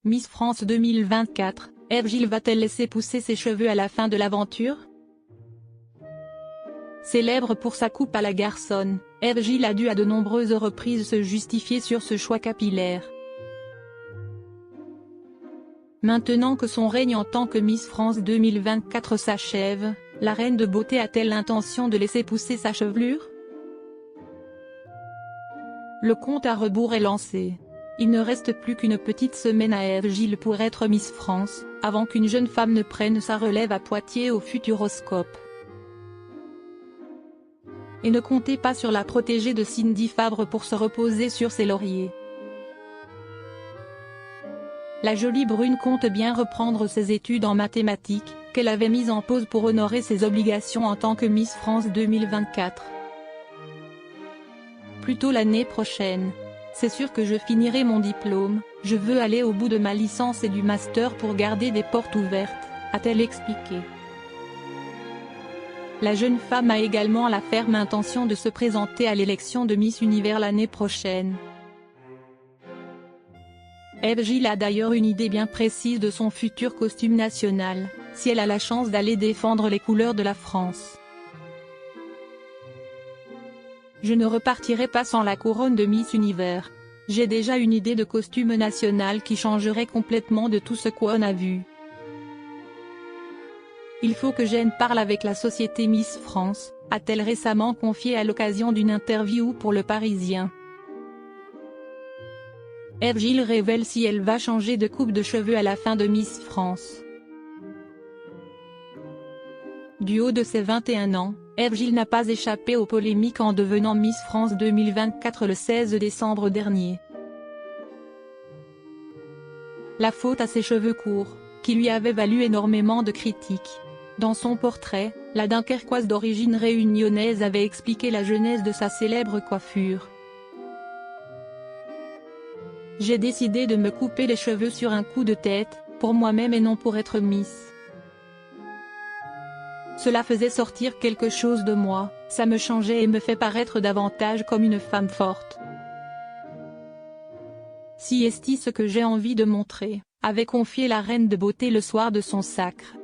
Miss France 2024, Eve Gilles va-t-elle laisser pousser ses cheveux à la fin de l'aventure? Célèbre pour sa coupe à la garçonne, Eve Gilles a dû à de nombreuses reprises se justifier sur ce choix capillaire. Maintenant que son règne en tant que Miss France 2024 s'achève, la reine de beauté a-t-elle l'intention de laisser pousser sa chevelure? Le compte à rebours est lancé. Il ne reste plus qu'une petite semaine à Eve Gilles pour être Miss France, avant qu'une jeune femme ne prenne sa relève à Poitiers au Futuroscope. Et ne comptez pas sur la protégée de Cindy Fabre pour se reposer sur ses lauriers. La jolie brune compte bien reprendre ses études en mathématiques, qu'elle avait mises en pause pour honorer ses obligations en tant que Miss France 2024. Plutôt l'année prochaine. C'est sûr que je finirai mon diplôme, je veux aller au bout de ma licence et du master pour garder des portes ouvertes, a-t-elle expliqué. La jeune femme a également la ferme intention de se présenter à l'élection de Miss Univers l'année prochaine. Eve Gilles a d'ailleurs une idée bien précise de son futur costume national, si elle a la chance d'aller défendre les couleurs de la France. Je ne repartirai pas sans la couronne de Miss Univers. J'ai déjà une idée de costume national qui changerait complètement de tout ce qu'on a vu. Il faut que j'en parle avec la société Miss France, a-t-elle récemment confié à l'occasion d'une interview pour Le Parisien. Eve Gilles révèle si elle va changer de coupe de cheveux à la fin de Miss France. Du haut de ses 21 ans, Eve Gilles n'a pas échappé aux polémiques en devenant Miss France 2024 le 16 décembre dernier. La faute à ses cheveux courts, qui lui avaient valu énormément de critiques. Dans son portrait, la Dunkerquoise d'origine réunionnaise avait expliqué la genèse de sa célèbre coiffure. J'ai décidé de me couper les cheveux sur un coup de tête, pour moi-même et non pour être Miss. Cela faisait sortir quelque chose de moi, ça me changeait et me fait paraître davantage comme une femme forte. Si est ce que j'ai envie de montrer, avait confié la reine de beauté le soir de son sacre.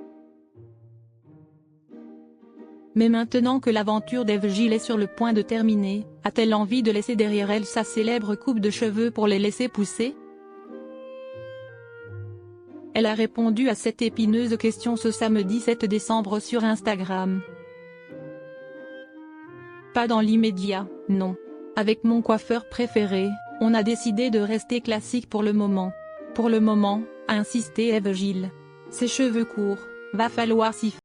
Mais maintenant que l'aventure d'Eve Gilles est sur le point de terminer, a-t-elle envie de laisser derrière elle sa célèbre coupe de cheveux pour les laisser pousser? Elle a répondu à cette épineuse question ce samedi 7 décembre sur Instagram. Pas dans l'immédiat, non. Avec mon coiffeur préféré, on a décidé de rester classique pour le moment. Pour le moment, a insisté Eve Gilles. Ses cheveux courts, va falloir s'y faire.